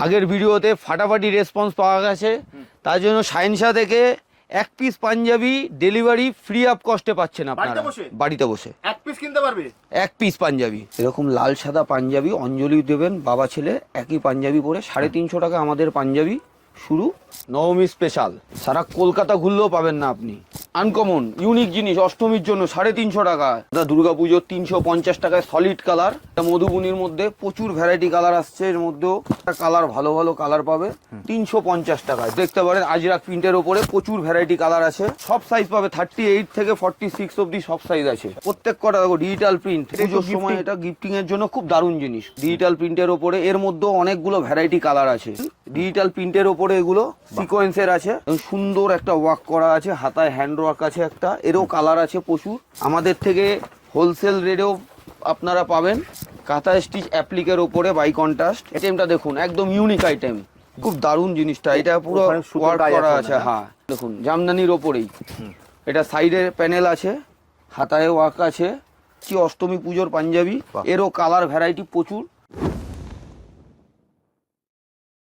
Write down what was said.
আগের ভিডিওতে ফাটাফাটি রেসপন্স পাওয়া গেছে, তার জন্য শাহিনশা থেকে এক piece panjabi delivery free of কস্টে পাচ্ছেন আপনারা বাড়িতে বসে। এক পিস কিনতে পারবে, এক পিস পাঞ্জাবি এরকম লাল সাদা পাঞ্জাবি অঞ্জলি দেবেন বাবা ছেলে একই পাঞ্জাবি পরে 350 টাকা আমাদের পাঞ্জাবি শুরু। নবমী স্পেশাল, সারা কলকাতা ঘুরলেও পাবেন না আপনি। আনকমন ইউনিক জিনিস অষ্টমীর জন্য 350 টাকা। দুর্গা পুজোর 350 টাকায় সলিড কালার। মধুবনীর মধ্যে প্রচুর ভ্যারাইটি কালার আসছে, এর মধ্যেও কালার ভালো ভালো কালার পাবে 350 টাকায়। দেখতে পারেন আজরাক প্রিন্টের ওপরে প্রচুর ভ্যারাইটি কালার আছে, সব সাইজ পাবে 38 থেকে 46 অব্দি সব সাইজ আছে। প্রত্যেক কটা দেখো ডিজিটাল প্রিন্ট, পুজোর সময় এটা গিফটিং এর জন্য খুব দারুণ জিনিস। ডিজিটাল প্রিন্টের ওপরে এর মধ্যেও অনেকগুলো ভ্যারাইটি কালার আছে। ডিজিটাল প্রিন্টের ওপরে এগুলো সিকোয়েন্সের আছে, সুন্দর একটা ওয়ার্ক করা আছে, হাতায় হ্যান্ড ওয়ার্ক আছে একটা, এরও কালার আছে প্রচুর। আমাদের থেকে হোলসেল রেটেও আপনারা পাবেন। কাঁথা স্টিচ অ্যাপ্লিকের ওপরে বাই কন্ট্রাস্ট আইটেমটা দেখুন, একদম ইউনিক আইটেম, খুব দারুণ জিনিসটা। এটা পুরো ওয়ার্ক করা আছে, হ্যাঁ দেখুন জামদানির ওপরেই। এটা সাইডে প্যানেল আছে, হাতায় ওয়ার্ক আছে। কি অষ্টমী পুজোর পাঞ্জাবি, এরও কালার ভ্যারাইটি প্রচুর।